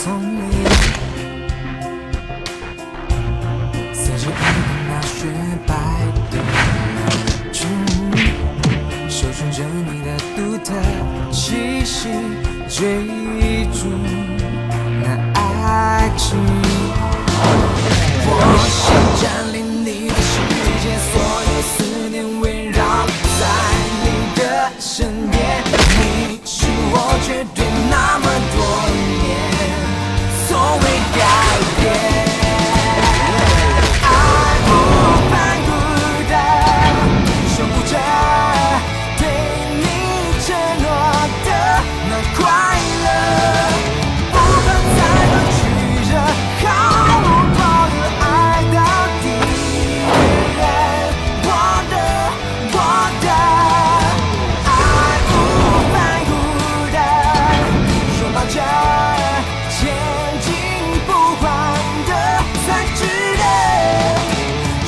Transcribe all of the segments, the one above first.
风里，四季里那雪白的蜡烛，守护着你的独特气息，追逐那爱情。我想占领你的世界，所有思念围绕在你的身边。你是我绝对那么多年，从未改变。爱不反复的守护着对你承诺的那快乐，不怕再多曲折，毫无保留爱到底的人，我的爱不反复的拥抱着，前进不换的才值得，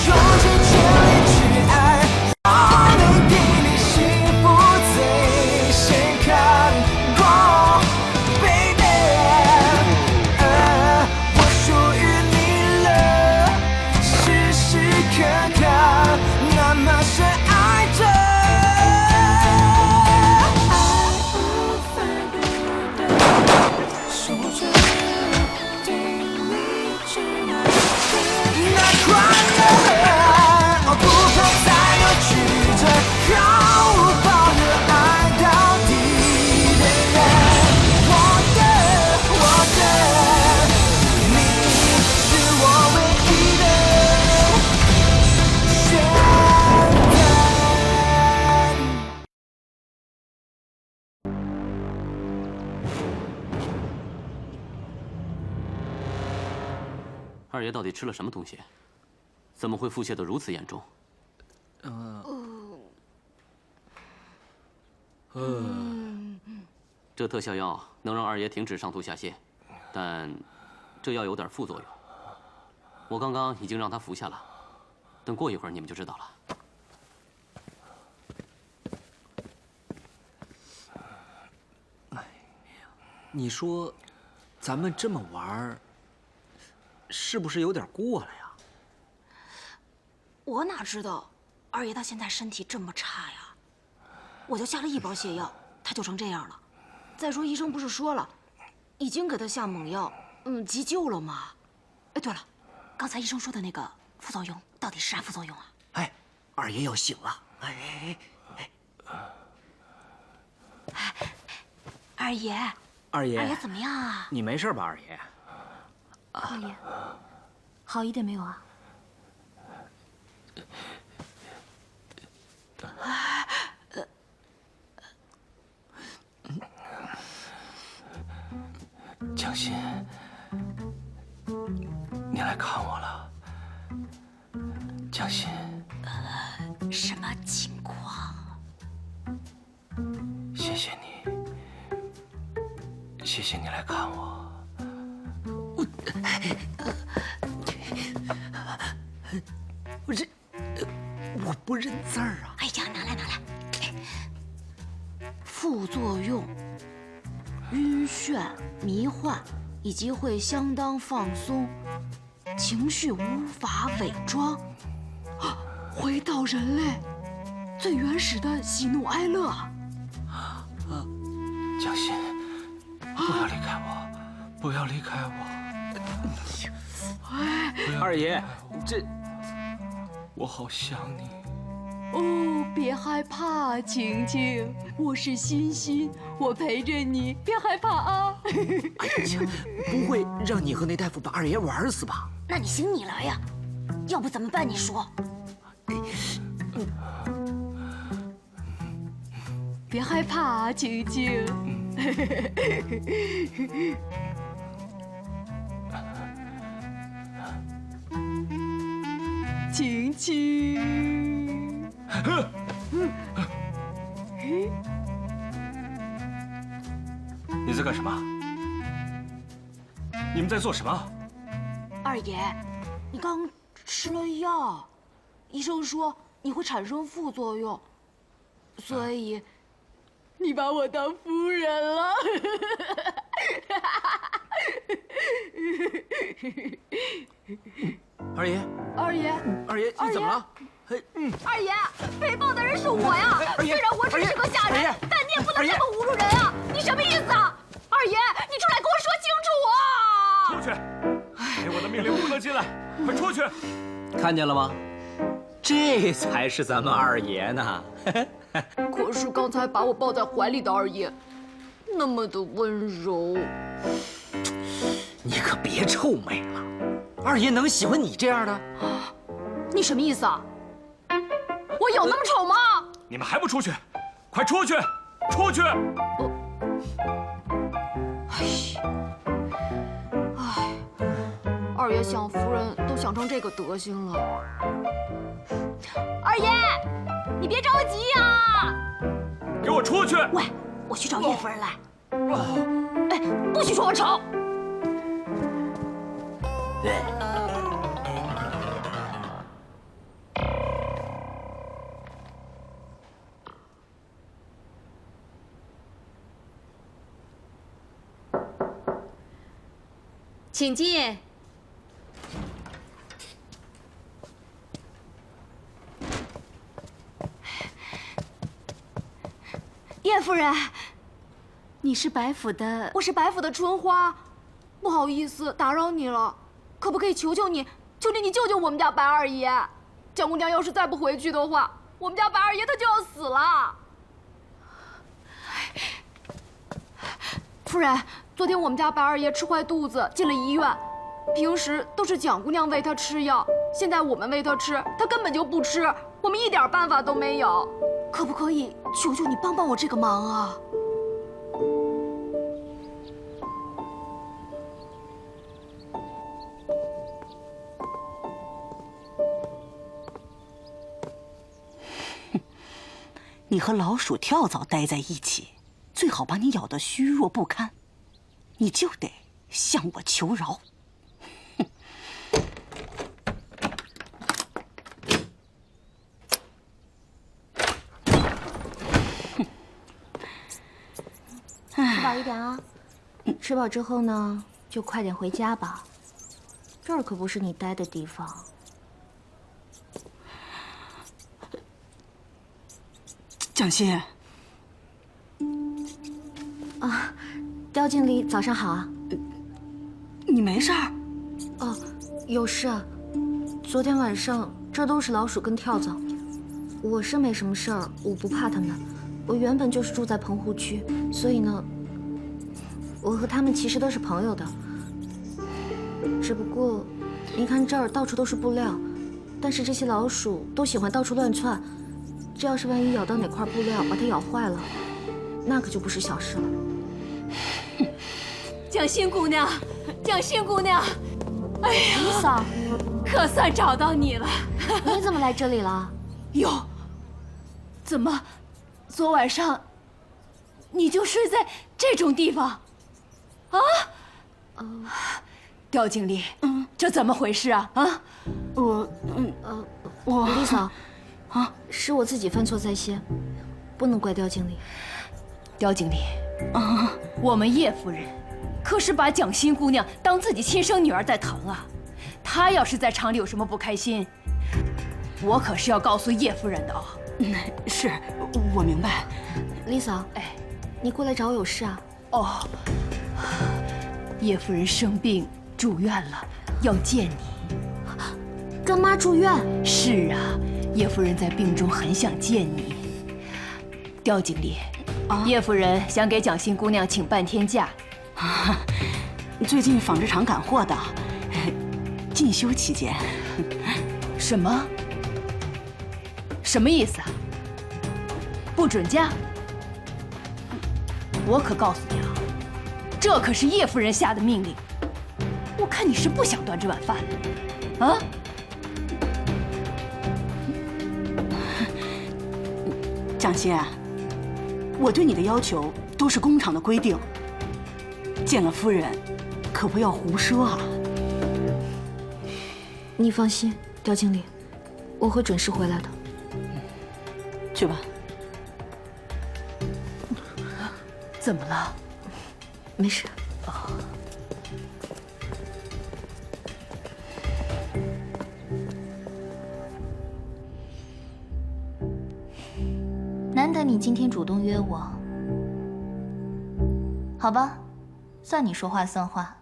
用尽全力去爱，我能给你幸福最深刻过，baby，我属于你了，时时刻刻那么深爱着。爱不反复的守着对你承诺的那快乐，不怕再多曲折，毫无保留爱到底的人，我的，你是我唯一的选择。二爷到底吃了什么东西？怎么会腹泻得如此严重？这特效药能让二爷停止上吐下泻，但这药有点副作用。我刚刚已经让他服下了，等过一会儿你们就知道了。你说，咱们这么玩儿，是不是有点过了呀？我哪知道，二爷他现在身体这么差呀？我就下了一包泻药，他就成这样了。再说医生不是说了，已经给他下猛药，急救了吗？哎，对了，刚才医生说的那个副作用到底是啥副作用啊？哎，二爷要醒了！二爷，二爷，二爷怎么样啊？你没事吧，二爷？二爷，好一点没有啊？江心，你来看我了。江心，什么情况？谢谢你，谢谢你来看我。我不认字儿啊！哎呀，拿来。副作用：晕眩、迷幻，以及会相当放松，情绪无法伪装，回到人类最原始的喜怒哀乐。江心，不要离开我，不要离开我！二爷，这我好想你。哦，别害怕，晴晴，我是欣欣，我陪着你，别害怕啊！哎呀，不会让你和那大夫把二爷玩死吧？那你行你来呀，要不怎么办？你说。别害怕啊，晴晴。晴晴。你在干什么？你们在做什么？二爷，你刚吃了药，医生说你会产生副作用，所以你把我当夫人了。二爷，二爷，二爷，你怎么了？嘿，二爷，诽谤的人是我呀！二爷虽然我只是个下人，但你也不能这么侮辱人啊！你什么意思啊？二爷，你出来给我说清楚啊！出去！给我的命令不能进来，快出去！看见了吗？这才是咱们二爷呢。可是刚才把我抱在怀里的二爷，那么的温柔。你可别臭美了，二爷能喜欢你这样的？你什么意思啊？我有那么丑吗？你们还不出去？快出去！出去！二爷想夫人都想成这个德行了。二爷，你别着急呀！给我出去！喂，我去找叶夫人来。哎，不许说我丑！请进。叶夫人，你是白府的，我是白府的春花，不好意思打扰你了，可不可以求求你，求求你救救我们家白二爷？蒋姑娘要是再不回去的话，我们家白二爷他就要死了。夫人，昨天我们家白二爷吃坏肚子进了医院，平时都是蒋姑娘喂他吃药，现在我们喂他吃，他根本就不吃，我们一点办法都没有。可不可以求求你帮帮我这个忙啊？你和老鼠跳蚤待在一起，最好把你咬得虚弱不堪，你就得向我求饶。吃饱一点啊，吃饱之后呢，就快点回家吧。这儿可不是你待的地方。蒋欣，啊，刁经理，早上好啊。你没事儿？哦，有事。昨天晚上这儿都是老鼠跟跳蚤，我是没什么事儿，我不怕它们。我原本就是住在棚户区，所以呢，我和他们其实都是朋友的。只不过，您看这儿到处都是布料，但是这些老鼠都喜欢到处乱窜。这要是万一咬到哪块布料，把它咬坏了，那可就不是小事了。蒋欣姑娘，蒋欣姑娘，哎呀，李嫂，可算找到你了。你怎么来这里了？哟，怎么，昨晚上你就睡在这种地方？啊？刁经理，这怎么回事啊？啊？李嫂，啊，是我自己犯错在先，不能怪刁经理。刁经理，我们叶夫人可是把蒋欣姑娘当自己亲生女儿在疼啊。她要是在厂里有什么不开心，我可是要告诉叶夫人的哦。是，我明白。李嫂，哎，你过来找我有事啊？哦，叶夫人生病住院了，要见你。干妈住院？是啊，叶夫人在病中很想见你。刁经理，叶夫人想给蒋欣姑娘请半天假。最近纺织厂赶货的，进修期间。什么？什么意思啊？不准假？我可告诉你啊，这可是叶夫人下的命令。我看你是不想端这碗饭了，啊？蒋欣，我对你的要求都是工厂的规定，见了夫人，可不要胡说啊。你放心，刁经理，我会准时回来的。去吧。怎么了？没事。难得你今天主动约我，好吧，算你说话算话。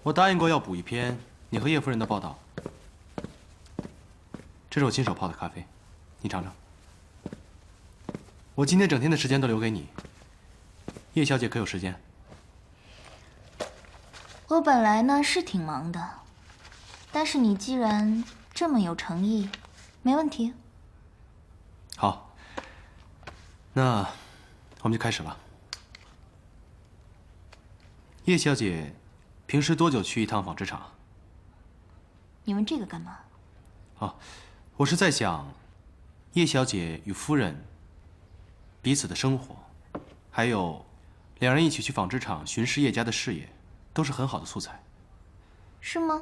我答应过要补一篇你和叶夫人的报道。这是我亲手泡的咖啡，你尝尝。我今天整天的时间都留给你，叶小姐可有时间？我本来呢是挺忙的，但是你既然这么有诚意，没问题。好，那我们就开始了。叶小姐平时多久去一趟纺织厂？你问这个干嘛？哦，我是在想，叶小姐与夫人彼此的生活，还有两人一起去纺织厂巡视叶家的事业，都是很好的素材。是吗？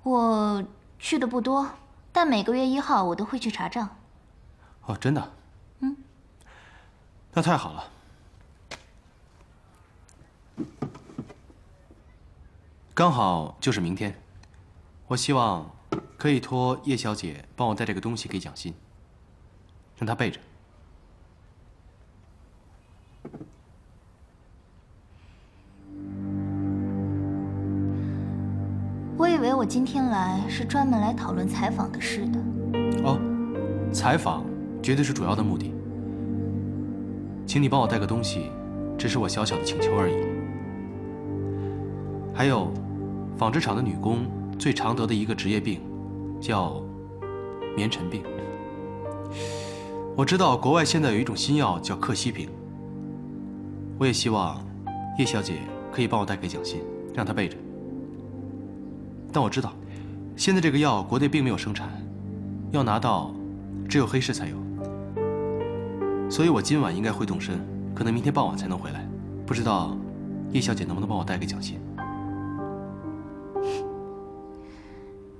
我去的不多，但每个月1号我都会去查账。哦，真的？嗯。那太好了。刚好就是明天，我希望可以托叶小姐帮我带这个东西给蒋欣，让她备着。我以为我今天来是专门来讨论采访的事的。哦，采访绝对是主要的目的。请你帮我带个东西，只是我小小的请求而已。还有，纺织厂的女工最常得的一个职业病，叫棉尘病。我知道国外现在有一种新药叫克西平，我也希望叶小姐可以帮我带给蒋欣，让她备着。但我知道，现在这个药国内并没有生产，要拿到只有黑市才有，所以我今晚应该会动身，可能明天傍晚才能回来。不知道叶小姐能不能帮我带给蒋欣？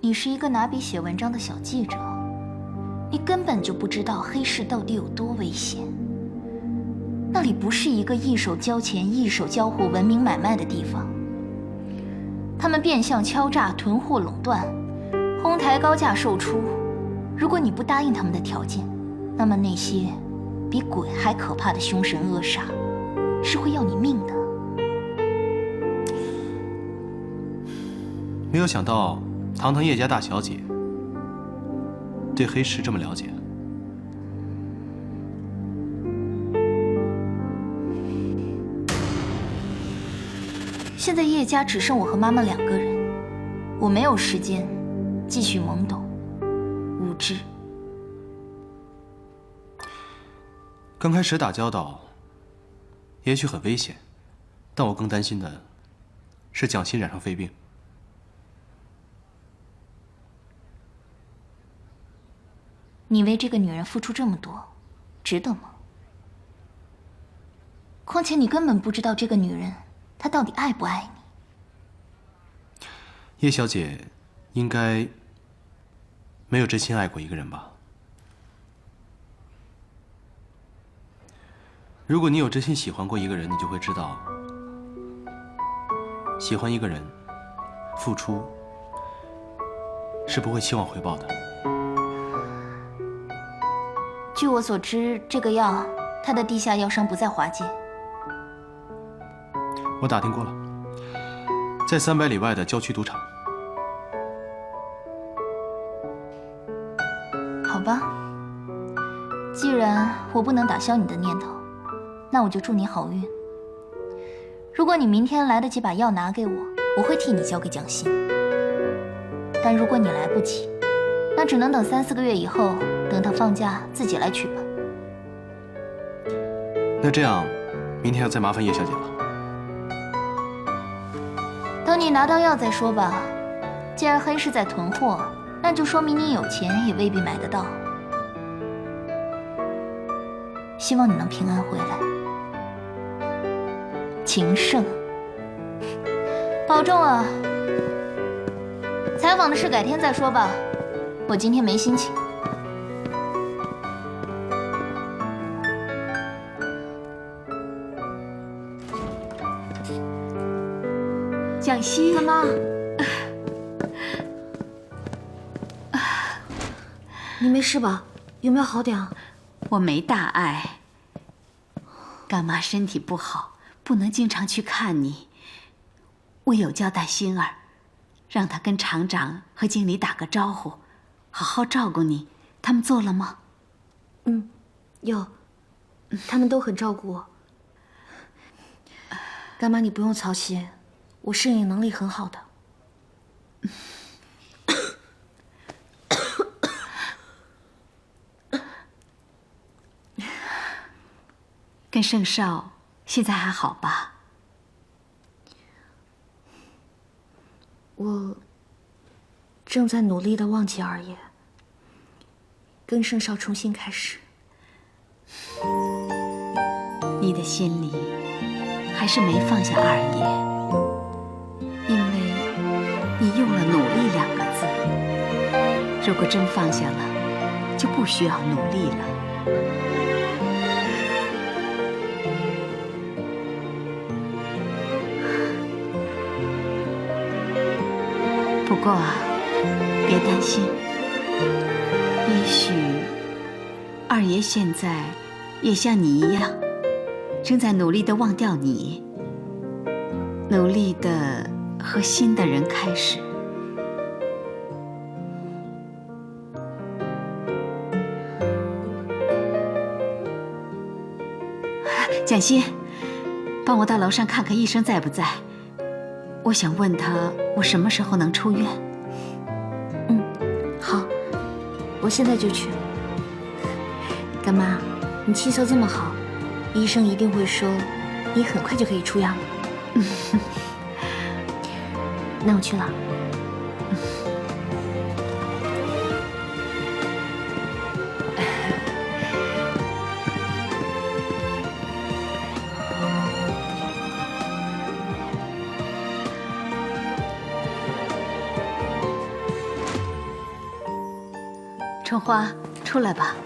你是一个拿笔写文章的小记者，你根本就不知道黑市到底有多危险。那里不是一个一手交钱一手交货文明买卖的地方，他们变相敲诈、囤货、垄断，哄抬高价售出。如果你不答应他们的条件，那么那些比鬼还可怕的凶神恶煞是会要你命的。没有想到堂堂叶家大小姐对黑市这么了解。现在叶家只剩我和妈妈2个人，我没有时间继续懵懂无知。刚开始打交道，也许很危险，但我更担心的是蒋欣染上肺病。你为这个女人付出这么多，值得吗？况且你根本不知道这个女人，她到底爱不爱你。叶小姐应该没有真心爱过一个人吧？如果你有真心喜欢过一个人，你就会知道，喜欢一个人，付出是不会期望回报的。据我所知，这个药，它的地下药商不在华界。我打听过了，在300里外的郊区赌场。好吧，既然我不能打消你的念头，那我就祝你好运。如果你明天来得及把药拿给我，我会替你交给蒋欣。但如果你来不及，那只能等3、4个月以后，等他放假自己来取吧。那这样，明天要再麻烦叶小姐了。等你拿到药再说吧。既然黑市在囤货，那就说明你有钱也未必买得到。希望你能平安回来，情圣，保重啊。采访的事改天再说吧，我今天没心情。蒋欣，妈妈，你没事吧？有没有好点啊？我没大碍。干妈身体不好，不能经常去看你。我有交代心儿，让她跟厂长和经理打个招呼，好好照顾你。他们做了吗？有，他们都很照顾我。干妈，你不用操心，我适应能力很好的。跟盛少现在还好吧？我正在努力的忘记二爷，跟盛少重新开始。你的心里还是没放下二爷，因为你用了“努力”2个字。如果真放下了，就不需要努力了。不过，别担心，也许二爷现在也像你一样，正在努力地忘掉你，努力地和新的人开始。蒋欣，帮我到楼上看看医生在不在。我想问他，我什么时候能出院？好，我现在就去。干妈，你气色这么好，医生一定会说你很快就可以出院了。那我去了。春花，出来吧。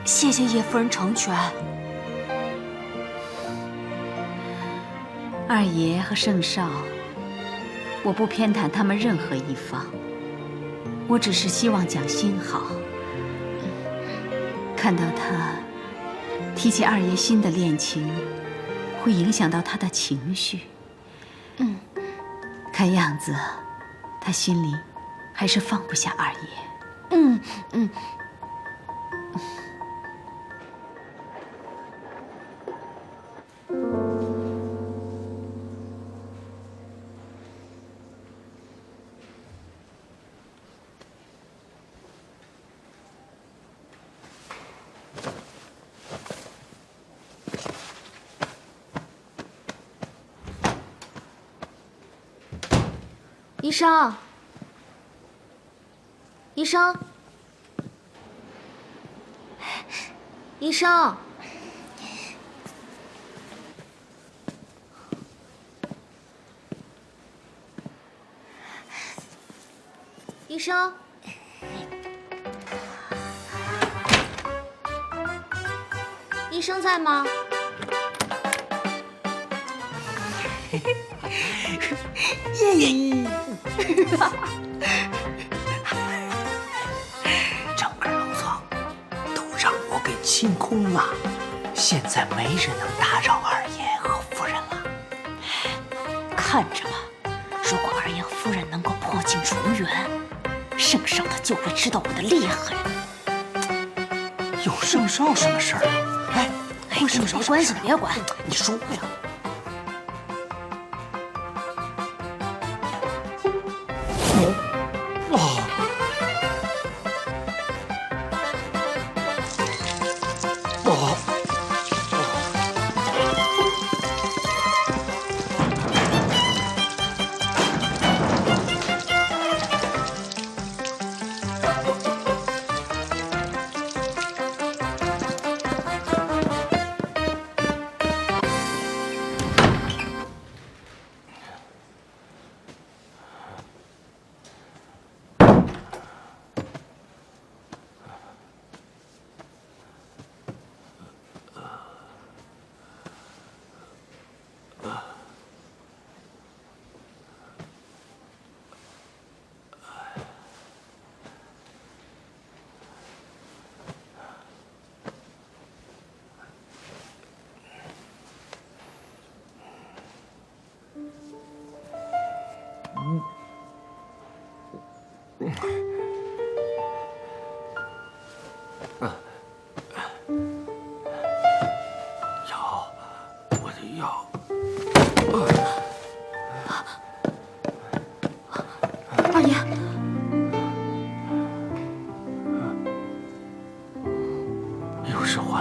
谢谢叶夫人成全。二爷和盛少，我不偏袒他们任何一方，我只是希望蒋欣好。看到他提起二爷新的恋情，会影响到他的情绪。看样子，他心里还是放不下二爷。医生，医生，医生，医生，医生在吗？整个楼层都让我给清空了，现在没人能打扰二爷和夫人了。看着吧，如果二爷和夫人能够破镜重圆，盛少他就会知道我的厉害。有盛少什么事儿啊？哎，关盛少没关系的，别管。你说呀。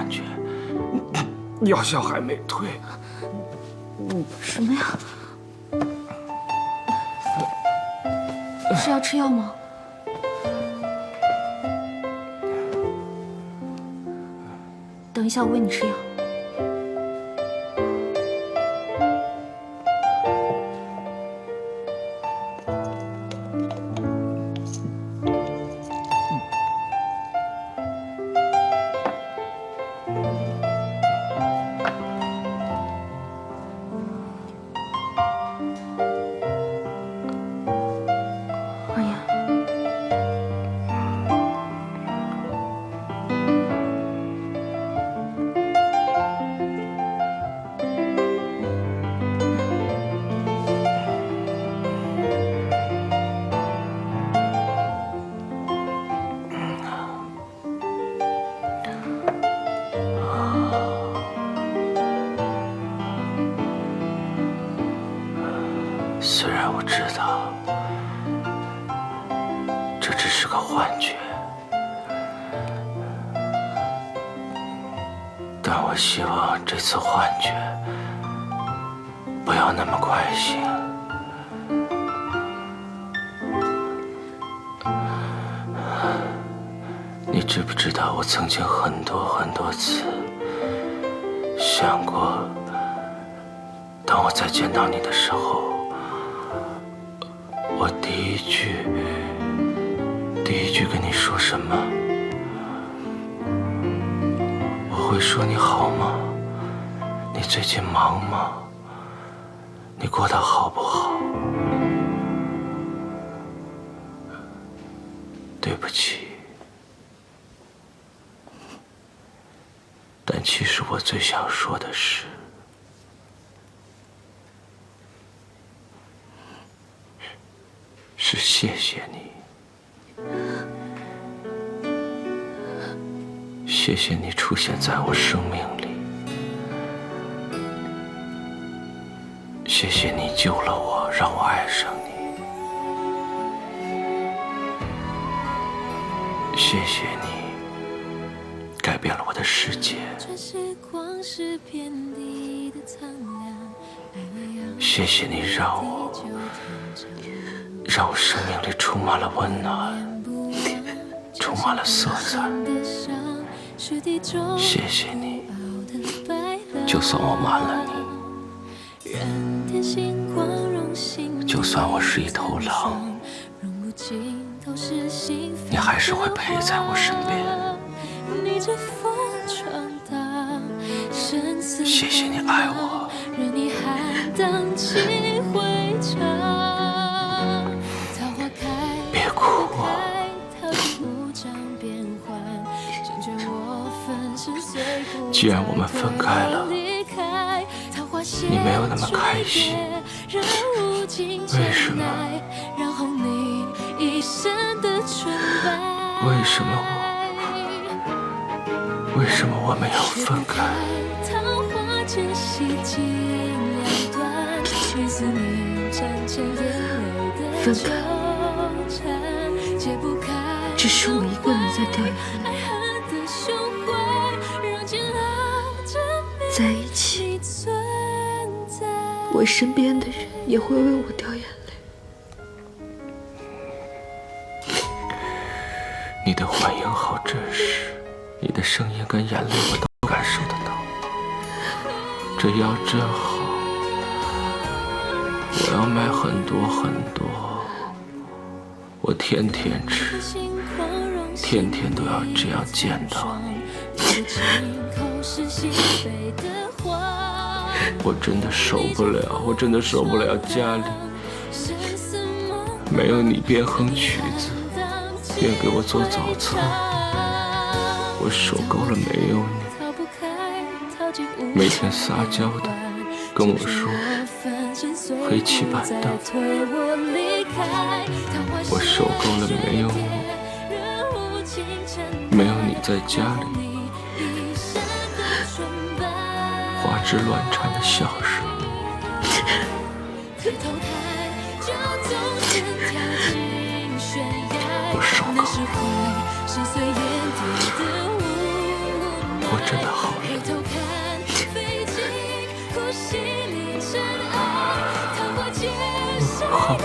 幻觉，药效还没退。什么呀？是要吃药吗？等一下，我喂你吃药。虽然我知道这只是个幻觉，但我希望这次幻觉不要那么快醒。你知不知道，我曾经很多次想过，当我再见到你的时候，我第一句跟你说什么？我会说你好吗？你最近忙吗？你过得好不好？对不起，但其实我最想说的是，谢谢你，谢谢你出现在我生命里，谢谢你救了我，让我爱上你，谢谢你改变了我的世界，谢谢你让我生命里充满了温暖，充满了色彩。谢谢你，就算我瞒了你，就算我是一头狼，你还是会陪在我身边。谢谢你爱我。别哭啊！既然我们分开了，你没有那么开心，为什么？为什么我们要分开？分开，只是我一个人在掉眼泪。在一起，我身边的人也会为我掉眼泪。你的反应好真实，你的声音跟眼泪我都感受得到。这药真好，我要买很多很多，我天天吃，天天都要这样见到你。我真的受不了家里没有你边哼曲子边给我做早餐，我受够了没有你，每天撒娇的跟我说黑漆板凳，我受够了没有你，没有你在家里花枝乱颤的笑声，我受够了。我真的好了。好了。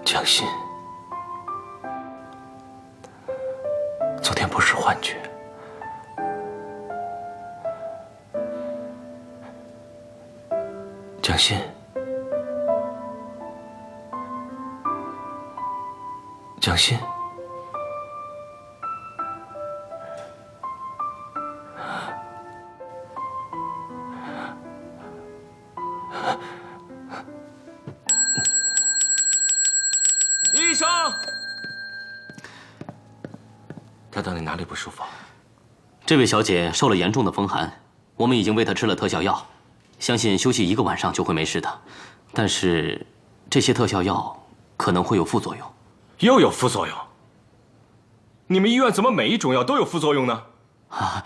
江心，昨天不是幻觉，江心，江心，医生，他到底哪里不舒服？这位小姐受了严重的风寒，我们已经为她吃了特效药，相信休息1个晚上就会没事的。但是，这些特效药可能会有副作用。又有副作用？你们医院怎么每一种药都有副作用呢？啊，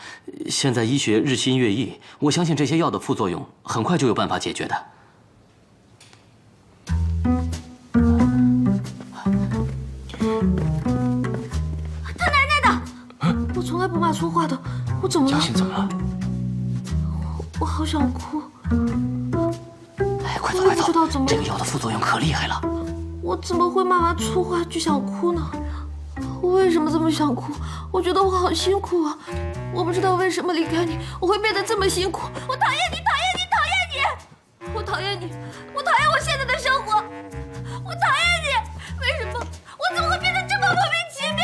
现在医学日新月异，我相信这些药的副作用很快就有办法解决的。他奶奶的！我从来不骂粗话的，我怎么了？江心怎么了？我好想哭。哎，快走快走！这个药的副作用可厉害了。我怎么会骂完粗话就想哭呢？我为什么这么想哭？我觉得我好辛苦啊！我不知道为什么离开你，我会变得这么辛苦。我讨厌你，讨厌你，讨厌你！我讨厌你，我讨厌我现在的生活，我讨厌你！为什么？我怎么会变得这么莫名其妙？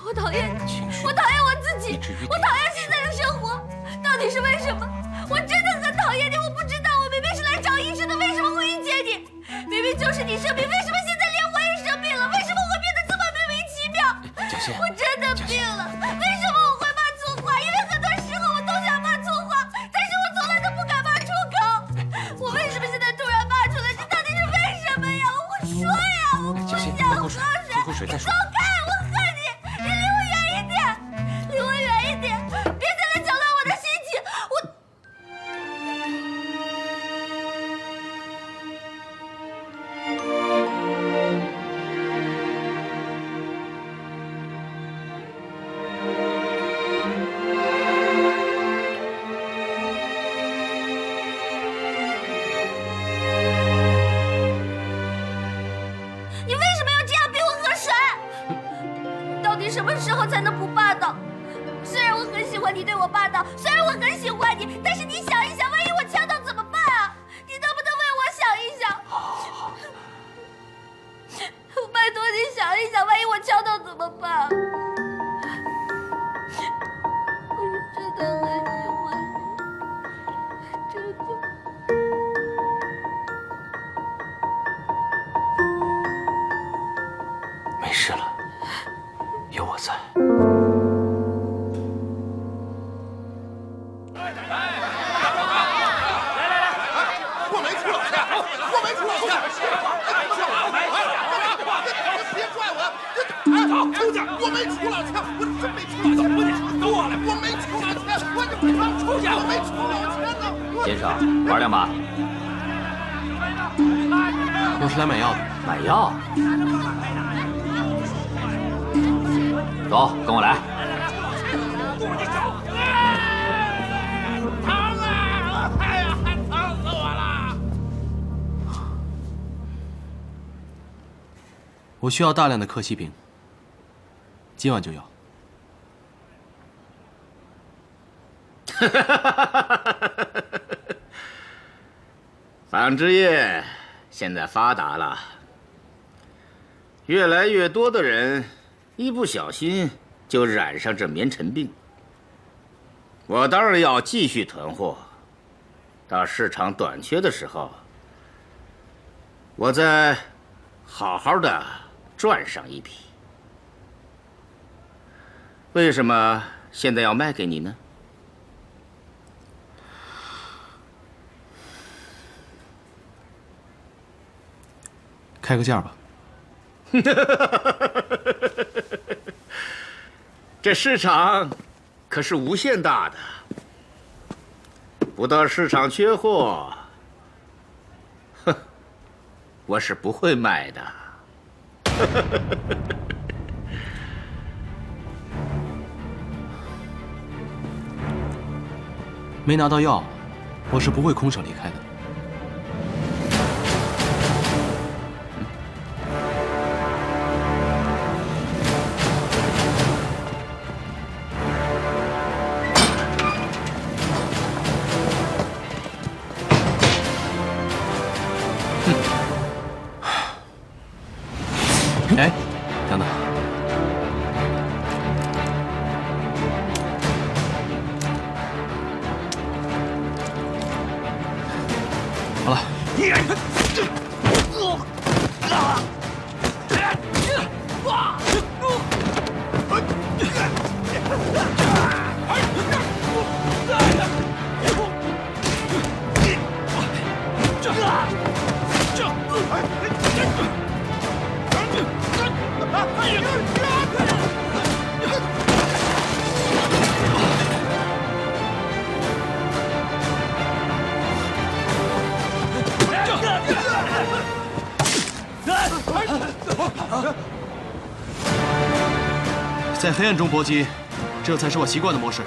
我讨厌你，我讨厌我自己，我讨厌现在的生活，到底是为什么？我真的很讨厌你！我不知道，我明明是来找医生的，为什么会遇见你？明明就是你生病，为什么现在连我也生病了？为什么会变得这么莫名其妙？我真的病了，为什么我会骂粗话？因为很多时候我都想骂粗话，但是我从来都不敢骂出口。我为什么现在突然骂出来？这到底是为什么呀？我不说呀，我不想喝水。喝口水再说。走开！我恨你！你离我远一点，离我远一点，别再来搅乱我的心情。你为什么要这样逼我喝水？到底什么时候才能不霸道？虽然我很喜欢你对我霸道，虽然我很喜欢你，但是你想一想，万一我呛到怎么办啊？你能不能为我想一想？拜托你想一想，万一我呛到怎么办？我是真的很喜欢你，真的。没事了，有我在。我没出老千，我没出老千，别拽我！好，出去！我没出老千，我真没出老千，我没出老千，我出去！我没出老千呢。先生，玩两把。我是来买药的。买药？走，跟我来。疼啊！哎呀，疼死我了！我需要大量的克西平，今晚就要。纺织业现在发达了，越来越多的人一不小心就染上这棉尘病。我当然要继续囤货，到市场短缺的时候，我再好好的赚上一笔。为什么现在要卖给你呢？开个价吧。这市场可是无限大的，不到市场缺货，我是不会卖的。没拿到药，我是不会空手离开的。哎，等等。好了。在黑暗中搏击，这才是我习惯的模式。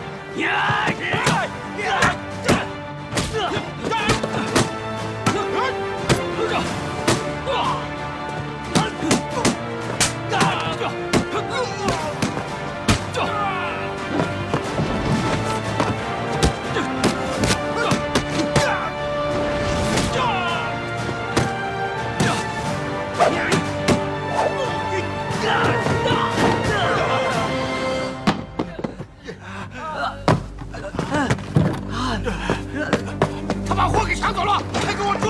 他把货给抢走了，还给我追！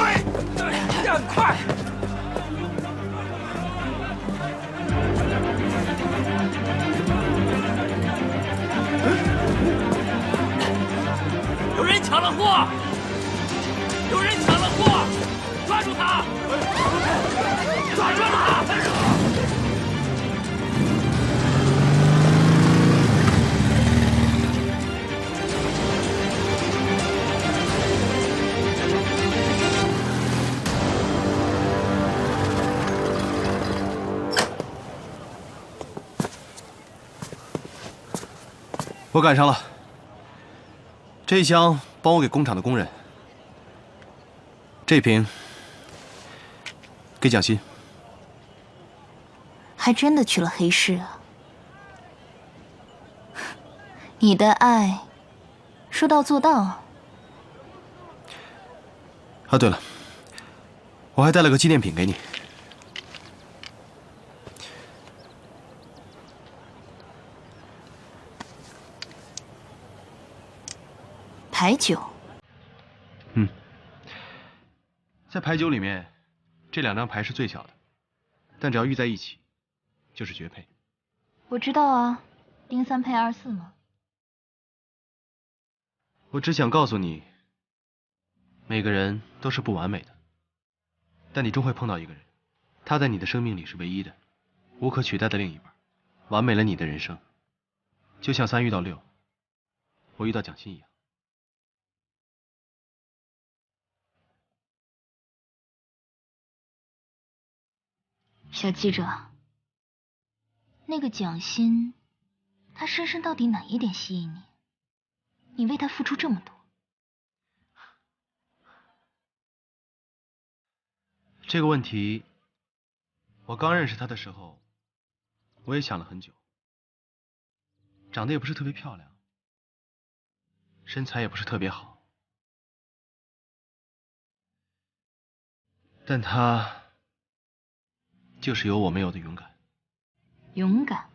快！有人抢了货！有人抢了货！抓住他！抓住他！我赶上了。这一箱帮我给工厂的工人，这瓶给蒋欣。还真的去了黑市啊！你的爱，说到做到。啊，对了，我还带了个纪念品给你。牌九。在牌九里面，这2张牌是最小的，但只要遇在一起，就是绝配。我知道啊，丁3配24嘛。我只想告诉你，每个人都是不完美的，但你终会碰到一个人，他在你的生命里是唯一的，无可取代的另一半，完美了你的人生，就像3遇到6，我遇到蒋欣一样。小记者，那个蒋欣，她身上到底哪一点吸引你？你为她付出这么多。这个问题，我刚认识她的时候，我也想了很久。长得也不是特别漂亮，身材也不是特别好，但她就是有我没有的勇敢。勇敢？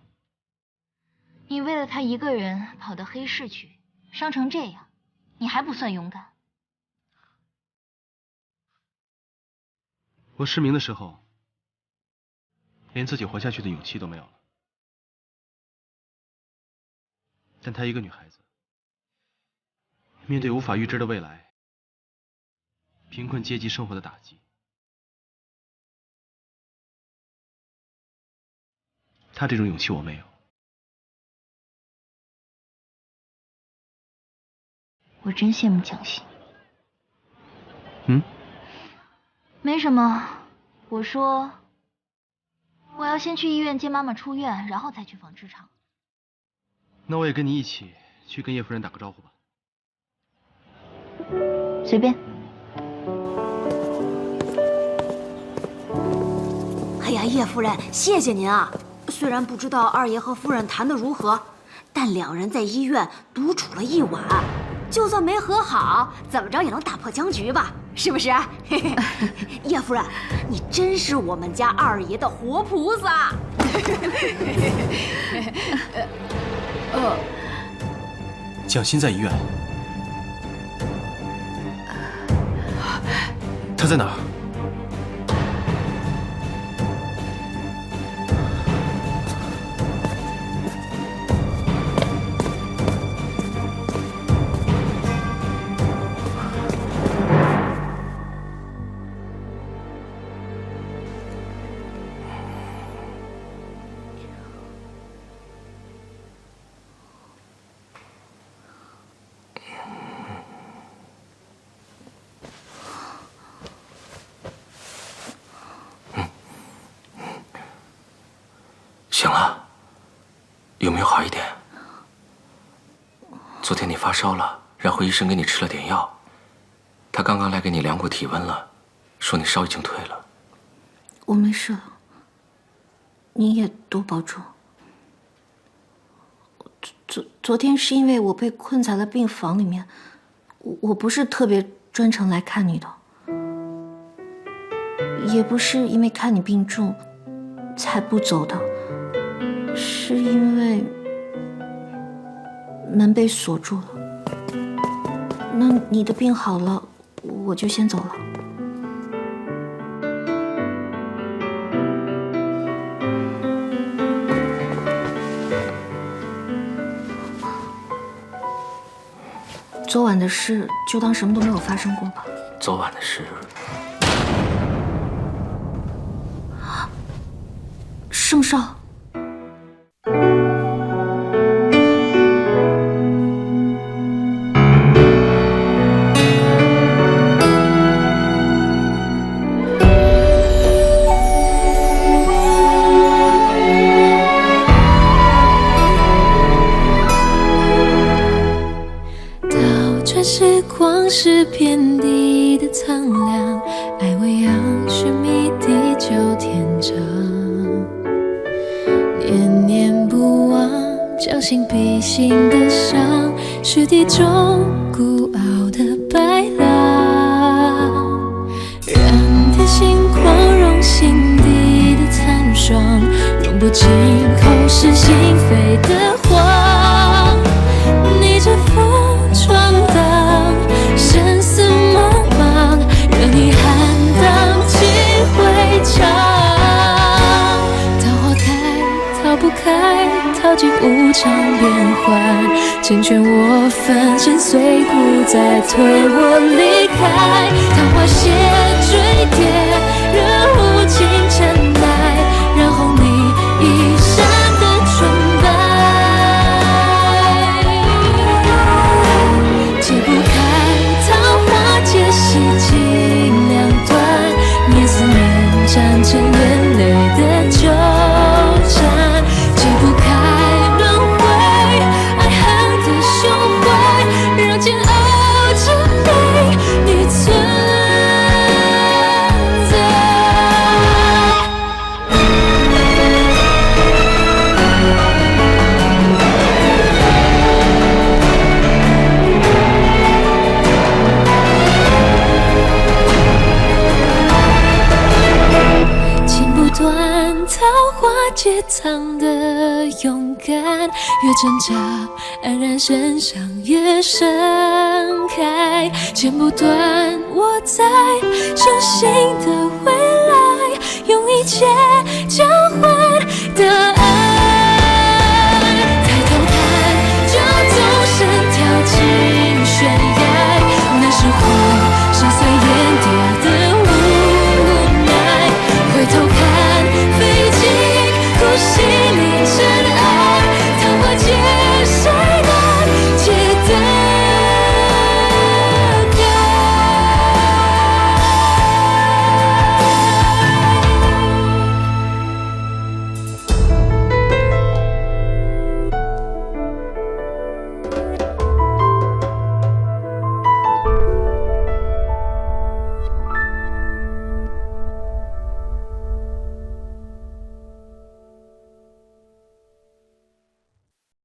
你为了他一个人跑到黑市去，伤成这样，你还不算勇敢？我失明的时候，连自己活下去的勇气都没有了。但她一个女孩子，面对无法预知的未来，贫困阶级生活的打击，她这种勇气我没有。我真羡慕蒋欣。没什么，我说我要先去医院接妈妈出院，然后再去纺织厂。那我也跟你一起去跟叶夫人打个招呼吧。随便。哎呀，叶夫人，谢谢您啊！虽然不知道二爷和夫人谈得如何，但两人在医院独处了一晚，就算没和好，怎么着也能打破僵局吧？是不是？叶夫人，你真是我们家二爷的活菩萨。蒋欣在医院，他在哪儿？醒了，有没有好一点？昨天你发烧了，然后医生给你吃了点药，他刚刚来给你量过体温了，说你烧已经退了。我没事了，你也多保重。昨天是因为我被困在了病房里面，我不是特别专程来看你的，也不是因为看你病重才不走的。是因为门被锁住了。那你的病好了，我就先走了。昨晚的事就当什么都没有发生过吧。昨晚的事，盛少。时光是遍地的苍凉，爱未央是谜底就天长，念念不忘将心比心的伤，是地中孤傲的白狼，燃点星光融心底的残霜，融不进口是心扉的慌，逆着风闯荡生死茫茫，任你寒荡几回肠，桃花开逃不开，淘尽无常变幻，成全我粉身碎骨，再推我离开，桃花谢坠跌，任无情尘埃，染红你衣衫的纯白，解不开桃花劫洗尽两端，念思念沾成眼泪的纠缠，解不开轮回，爱恨的胸怀，让煎熬成泪，你存在。化解藏的勇敢，越挣扎，黯然神伤越盛开。剪不断，我在手心的未来，用一切